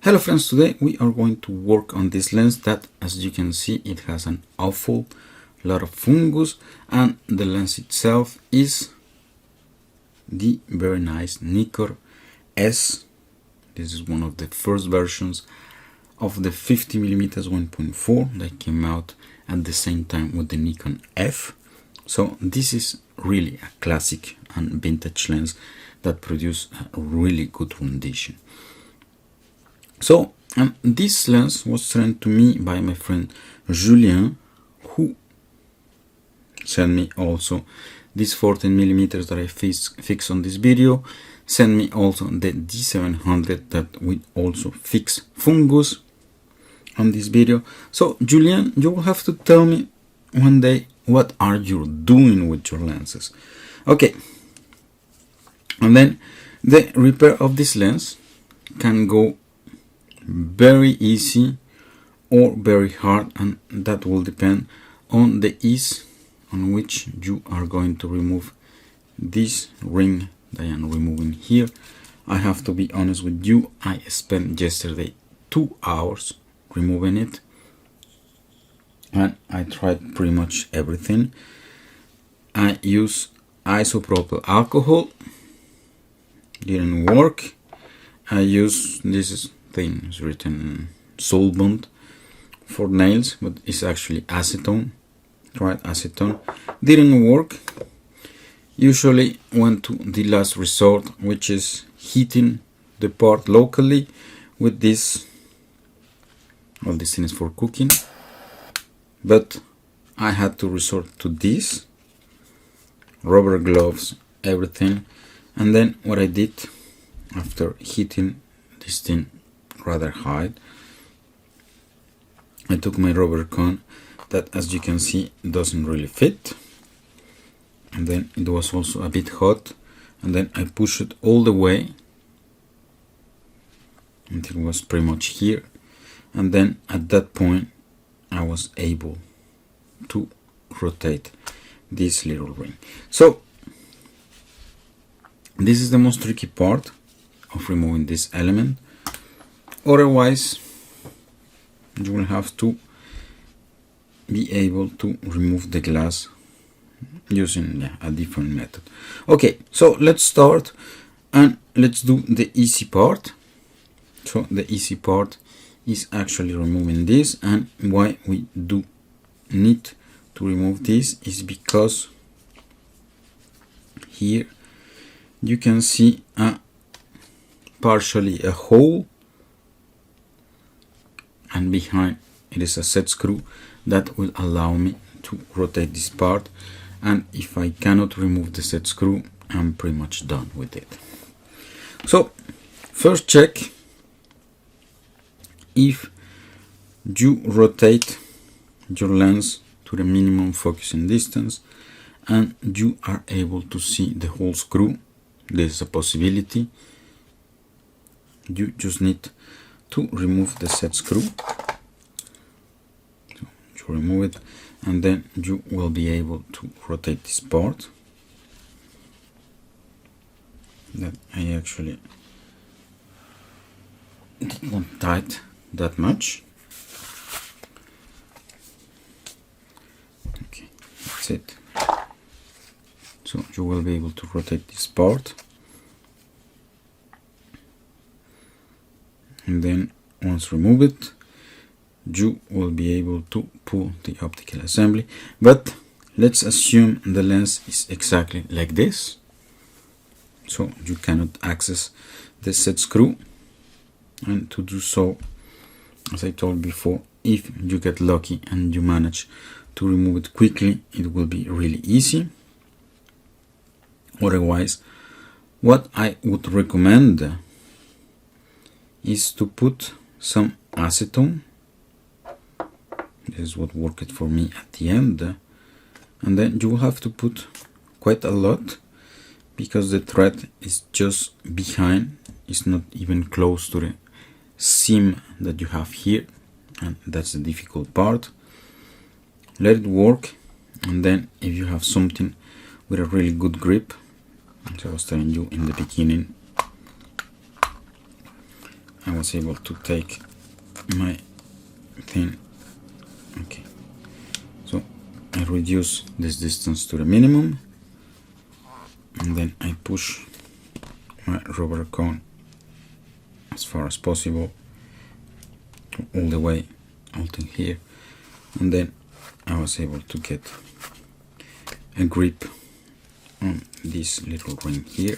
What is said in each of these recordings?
Hello friends, today we are going to work on this lens that, as you can see, it has an awful lot of fungus, and the lens itself is the very nice Nikkor-S. This is one of the first versions of the 50mm 1.4 that came out at the same time with the Nikon F. So this is really a classic and vintage lens that produces a really good rendition. So this lens was sent to me by my friend Julien, who sent me also this 14mm that I fix on this video, sent me also the D700 that will also fix fungus on this video. So Julien, you will have to tell me one day what are you doing with your lenses. Okay, and then the repair of this lens can go very easy or very hard, and that will depend on the ease on which you are going to remove this ring that I am removing here. I have to be honest with you, I spent yesterday 2 hours removing it, and I tried pretty much everything. I use isopropyl alcohol, didn't work. I use this thing is written solvent for nails, but it's actually acetone. Tried acetone, didn't work. Usually went to the last resort, which is heating the part locally with this. All this thing is for cooking, but I had to resort to this, rubber gloves, everything. And then what I did after heating this thing rather high, I took my rubber cone that, as you can see, doesn't really fit, and then it was also a bit hot, and then I pushed it all the way until it was pretty much here, and then at that point I was able to rotate this little ring. So this is the most tricky part of removing this element. Otherwise, you will have to be able to remove the glass using a different method. Okay, so let's start and let's do the easy part. So the easy part is actually removing this, and why we do need to remove this is because here you can see partially a hole, and behind it is a set screw that will allow me to rotate this part, and if I cannot remove the set screw, I'm pretty much done with it. So first, check if you rotate your lens to the minimum focusing distance and you are able to see the whole screw. There's a possibility. You just need to remove the set screw. So you remove it, and then you will be able to rotate this part that I actually did not tight that much. Okay, that's it. So you will be able to rotate this part, and then once remove it, you will be able to pull the optical assembly. But let's assume the lens is exactly like this, so you cannot access the set screw, and to do so, as I told before, if you get lucky and you manage to remove it quickly, it will be really easy. Otherwise, what I would recommend is to put some acetone. This is what worked for me at the end, and then you will have to put quite a lot because the thread is just behind, it's not even close to the seam that you have here, and that's the difficult part. Let it work, and then if you have something with a really good grip, as I was telling you in the beginning, I was able to take my thing. Okay, so I reduce this distance to the minimum, and then I push my rubber cone as far as possible all the way out to here, and then I was able to get a grip on this little ring here,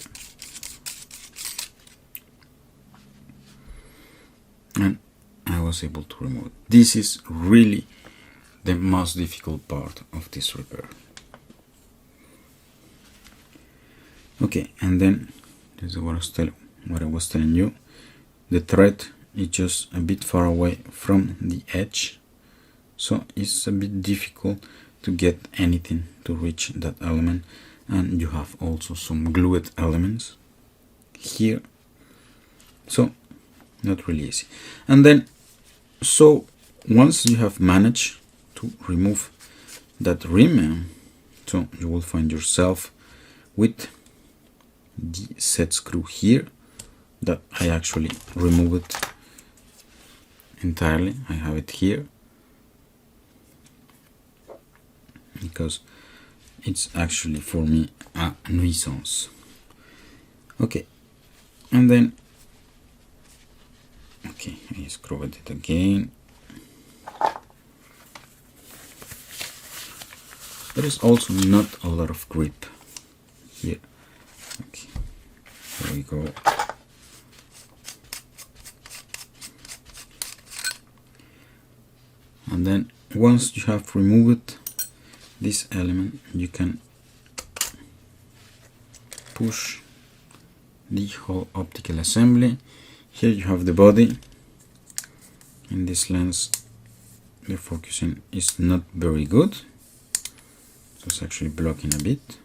and I was able to remove it. This is really the most difficult part of this repair. Okay, and then this is what I was telling you. The thread is just a bit far away from the edge, so it's a bit difficult to get anything to reach that element, and you have also some glued elements here, so not really easy. And then, so once you have managed to remove that rim, so you will find yourself with the set screw here that I actually removed entirely. I have it here because it's actually for me a nuisance. Okay, and then okay, I screwed it again. There is also not a lot of grip here. Okay, there we go. And then once you have removed this element, you can push the whole optical assembly. Here you have the body. In this lens the focusing is not very good, so it's actually blocking a bit.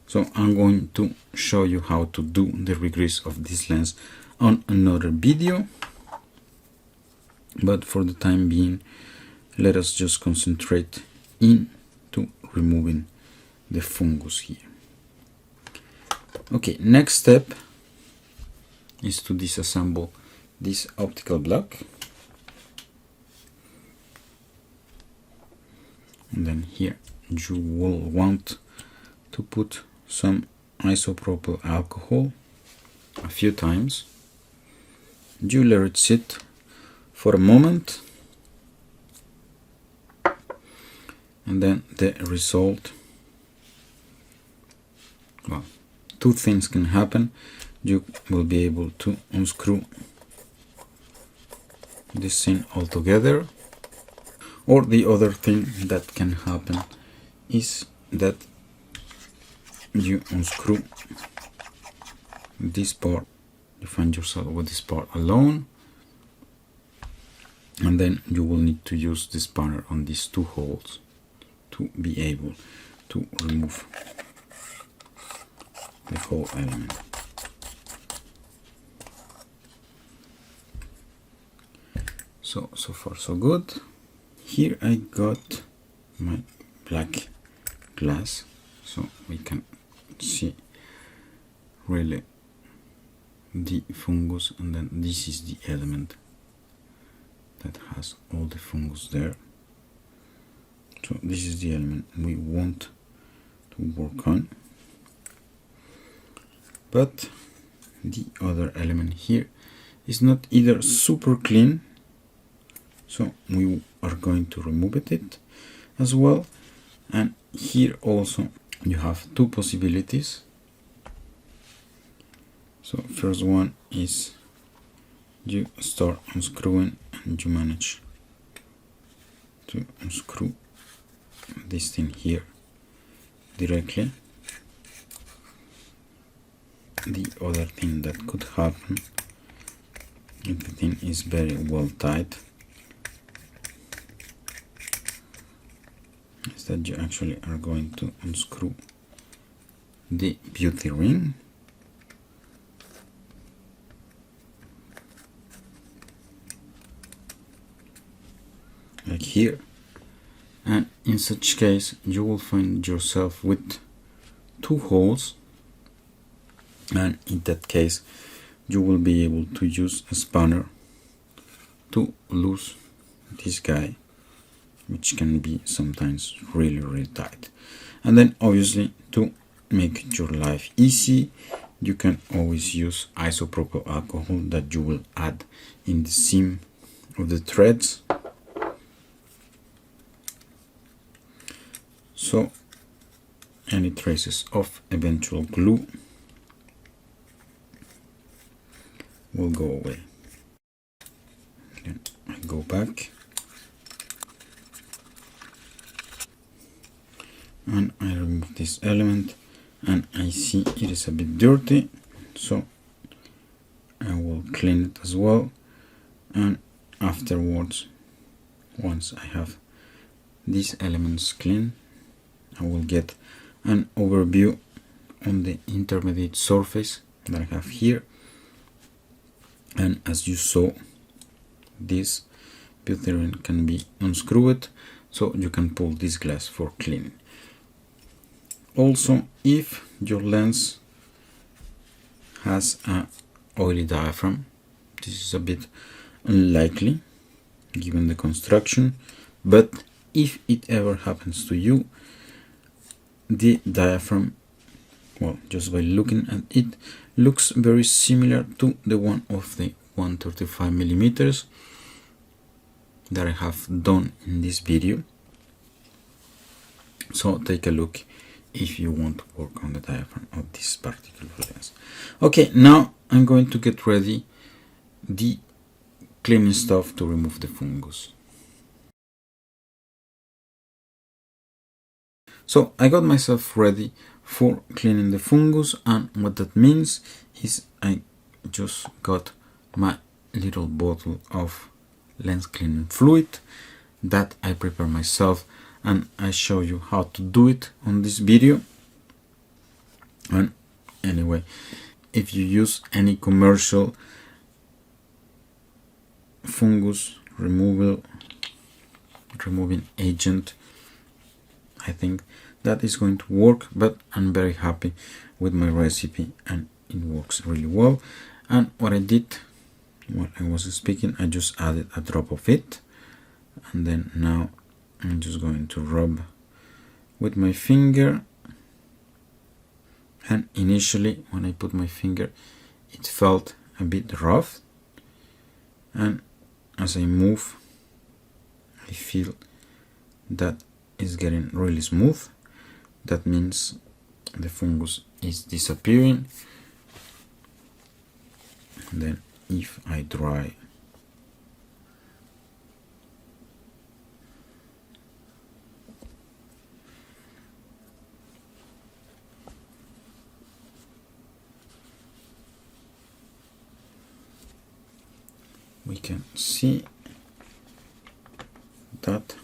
So I'm going to show you how to do the regrease of this lens on another video, but for the time being let us just concentrate into removing the fungus here. Okay, next step is to disassemble this optical block, and then here you will want to put some isopropyl alcohol a few times. You let it sit for a moment, and then the result, well, two things can happen. You will be able to unscrew this thing altogether, or the other thing that can happen is that you unscrew this part, you find yourself with this part alone, and then you will need to use the spanner on these two holes to be able to remove the whole element. So far so good. Here I got my black glass, so we can see really the fungus, and then this is the element that has all the fungus there. So this is the element we want to work on, but the other element here is not either super clean, so we are going to remove it as well. And here also you have two possibilities. So first one is you start unscrewing and you manage to unscrew this thing here directly. The other thing that could happen if the thing is very well tight is that you actually are going to unscrew the beauty ring, like here, and in such case you will find yourself with two holes, and in that case you will be able to use a spanner to lose this guy, which can be sometimes really tight. And then obviously, to make your life easy, you can always use isopropyl alcohol that you will add in the seam of the threads, so any traces of eventual glue will go away. Then I go back and I remove this element, and I see it is a bit dirty, so I will clean it as well. And afterwards, once I have these elements clean, I will get an overview on the intermediate surface that I have here. And as you saw, this butyrene can be unscrewed, so you can pull this glass for cleaning. Also, if your lens has a oily diaphragm, this is a bit unlikely given the construction, but if it ever happens to you, the diaphragm, well, just by looking at it, looks very similar to the one of the 135mm that I have done in this video. So take a look if you want to work on the diaphragm of this particular lens. Okay, now I'm going to get ready the cleaning stuff to remove the fungus. So I got myself ready for cleaning the fungus, and what that means is I just got my little bottle of lens cleaning fluid that I prepare myself, and I show you how to do it on this video. And anyway, if you use any commercial fungus removing agent, I think that is going to work, but I'm very happy with my recipe and it works really well. And what I did, what I was speaking, I just added a drop of it, and then now I'm just going to rub with my finger. And initially when I put my finger, it felt a bit rough, and as I move, I feel that it's getting really smooth. That means the fungus is disappearing. And then if I dry we can see that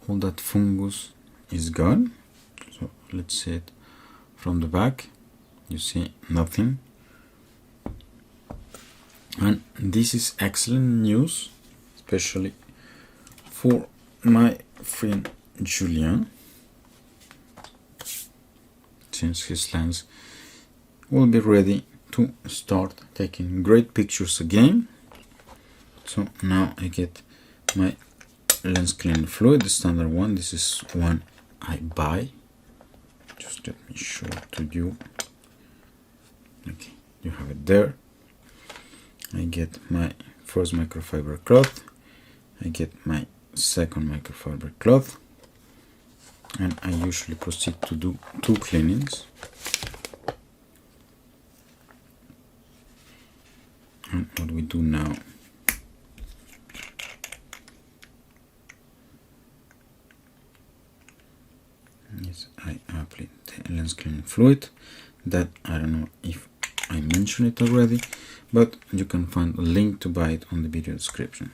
all that fungus is gone. So let's see it from the back. You see nothing, and this is excellent news, especially for my friend Julien, since his lens will be ready to start taking great pictures again. So now I get my lens cleaning fluid, the standard one. This is one I buy. Just let me show it to you. Okay, you have it there. I get my first microfiber cloth, I get my second microfiber cloth, and I usually proceed to do 2 cleanings. And what we do now is I apply the lens cleaning fluid that I don't know if I mentioned it already, but you can find a link to buy it on the video description.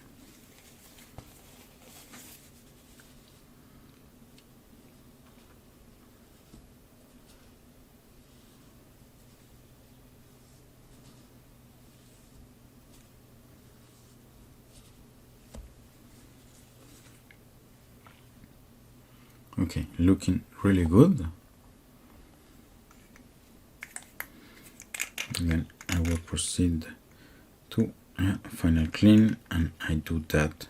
Okay, looking really good. And then I will will proceed to a final clean, and I do that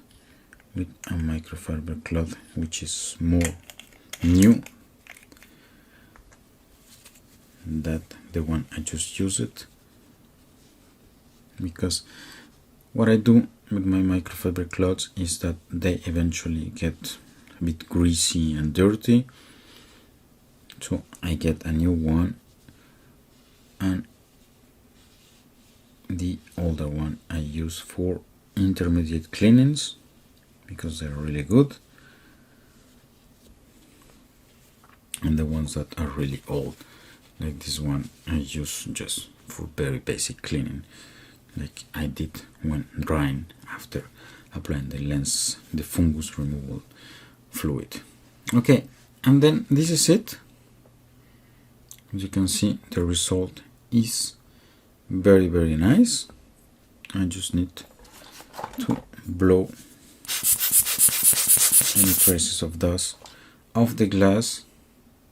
with a microfiber cloth which is more new than the one I just used, because what I do with my microfiber cloths is that they eventually get a bit greasy and dirty, so I get a new one, and the older one I use for intermediate cleanings because they're really good, and the ones that are really old, like this one, I use just for very basic cleaning, like I did when drying after applying the lens, the fungus removal fluid. Okay, and then this is it. As you can see, the result is very, very nice. I just need to blow any traces of dust off the glass,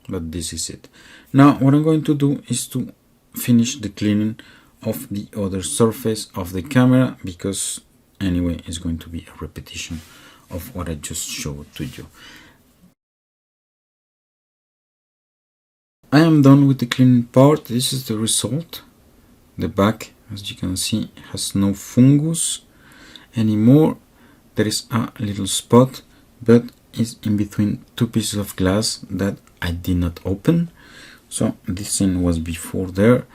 but this is it. Now what I'm going to do is to finish the cleaning of the other surface of the camera, because anyway it's going to be a repetition of what I just showed to you. I am done with the cleaning part. This is the result. The back, as you can see, has no fungus anymore. There is a little spot, but it's in between two pieces of glass that I did not open. So this thing was before there.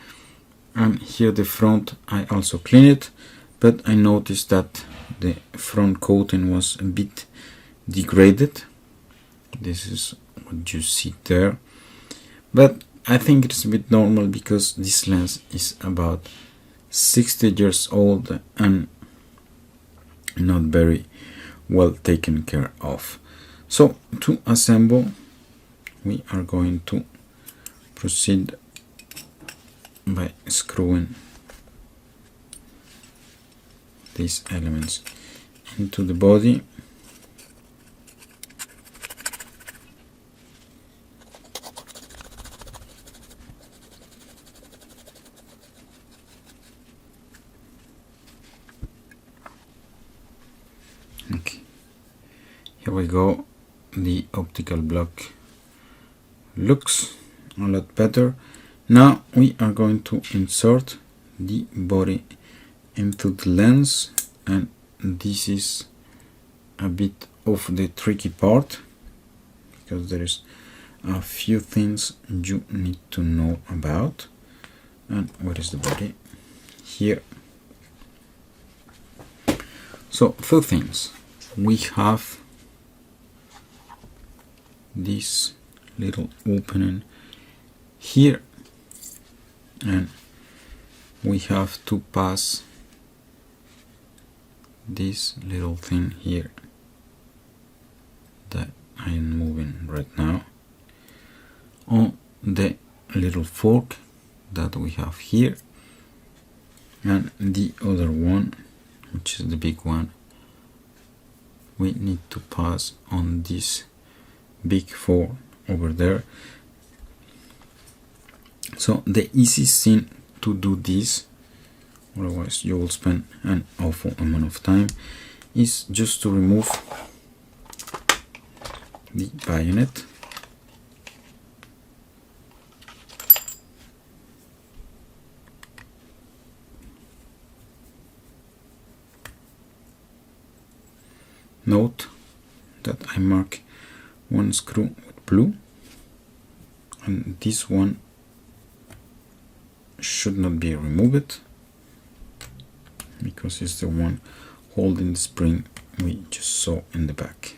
And here the front, I also cleaned it, but I noticed that the front coating was a bit degraded. This is what you see there. But I think it's a bit normal because this lens is about 60 years old and not very well taken care of. So to assemble, we are going to proceed by screwing these elements into the body. Okay, here we go. The optical block looks a lot better. Now we are going to insert the body into the lens, and this is a bit of the tricky part because there is a few things you need to know about. And where is the body? Here. So two things. We have this little opening here, and we have to pass this little thing here that I am moving right now on the little fork that we have here, and the other one, which is the big one, we need to pass on this big fork over there. So the easiest thing to do this, otherwise you will spend an awful amount of time, is just to remove the bayonet. Note that I mark one screw with blue, and this one should not be removed because it's the one holding the spring we just saw in the back.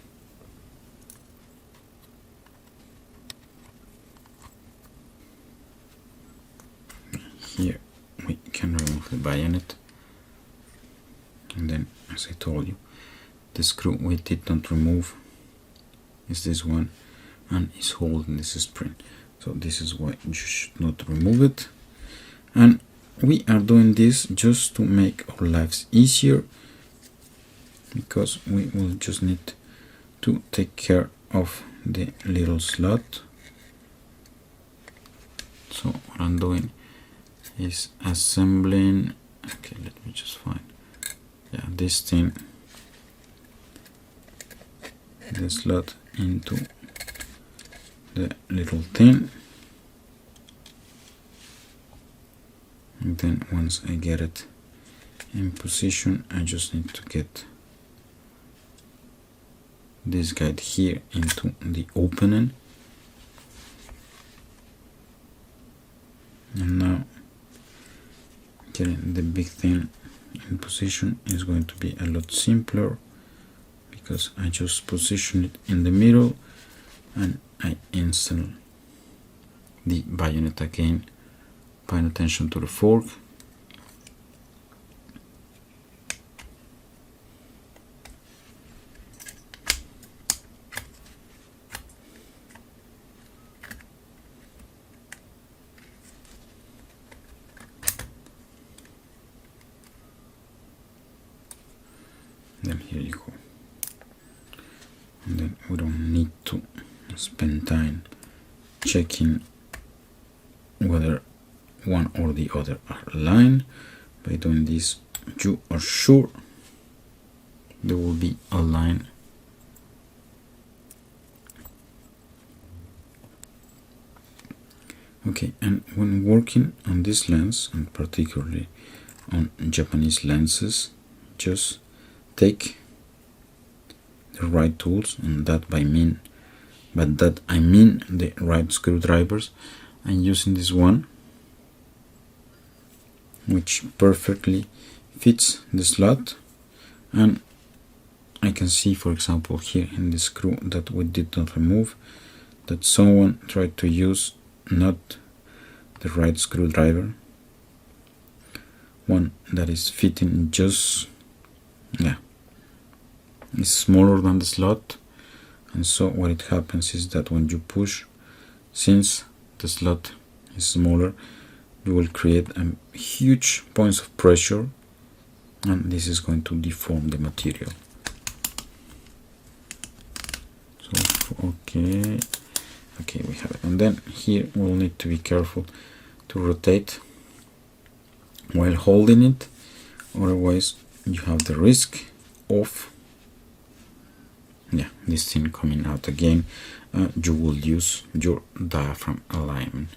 Here we can remove the bayonet, and then, as I told you, the screw we did not remove is this one, and is holding this spring. So this is why you should not remove it. And we are doing this just to make our lives easier, because we will just need to take care of the little slot. So what I'm doing is assembling okay, let me just find, yeah, this thing, the slot into the little thing, and then once I get it in position, I just need to get this guide here into the opening, and now getting the big thing in position is going to be a lot simpler because I just position it in the middle and I install the bayonet again, paying attention to the fork. Then here you go. And then we don't need to spend time checking whether one or the other are aligned. By doing this, you are sure they will be aligned. Okay, and when working on this lens, and particularly on Japanese lenses, just take the right tools, and that I mean the right screwdrivers. I'm using this one, which perfectly fits the slot, and I can see, for example, here in the screw that we did not remove, that someone tried to use not the right screwdriver, one that is fitting just, yeah, is smaller than the slot. And so what it happens is that when you push, since the slot is smaller, you will create a huge points of pressure, and this is going to deform the material. So okay, we have it. And then here we'll need to be careful to rotate while holding it, otherwise you have the risk of, yeah, this thing coming out again. You will use your diaphragm alignment.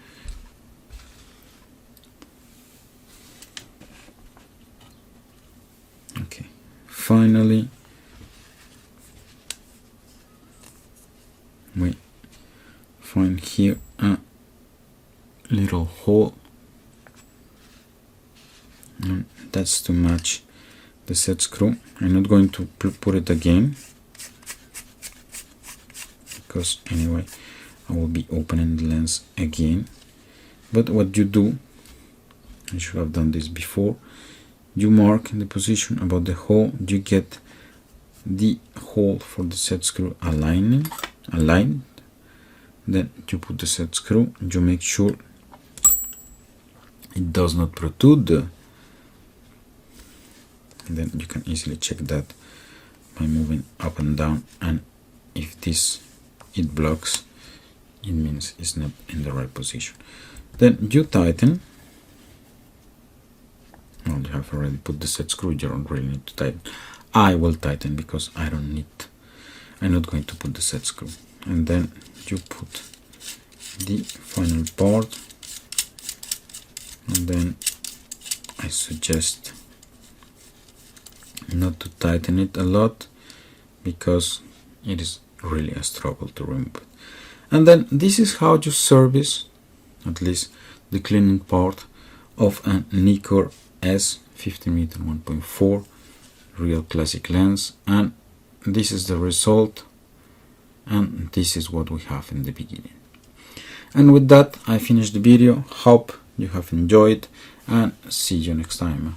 Okay, finally we find here a little hole, and that's to match the set screw. I'm not going to put it again, because anyway I will be opening the lens again. But what you do, I should have done this before, you mark the position about the hole, you get the hole for the set screw aligned, then you put the set screw, you make sure it does not protrude, and then you can easily check that by moving up and down, and if it blocks, it means it's not in the right position. Then you tighten. Well, you have already put the set screw, you don't really need to tighten. I will tighten because I'm not going to put the set screw. And then you put the final part, and then I suggest not to tighten it a lot because it is really a struggle to remove it. And then this is how you service, at least the cleaning part of a Nikkor-S 50mm 1.4 real classic lens, and this is the result, and this is what we have in the beginning. And with that I finish the video. Hope you have enjoyed, and see you next time.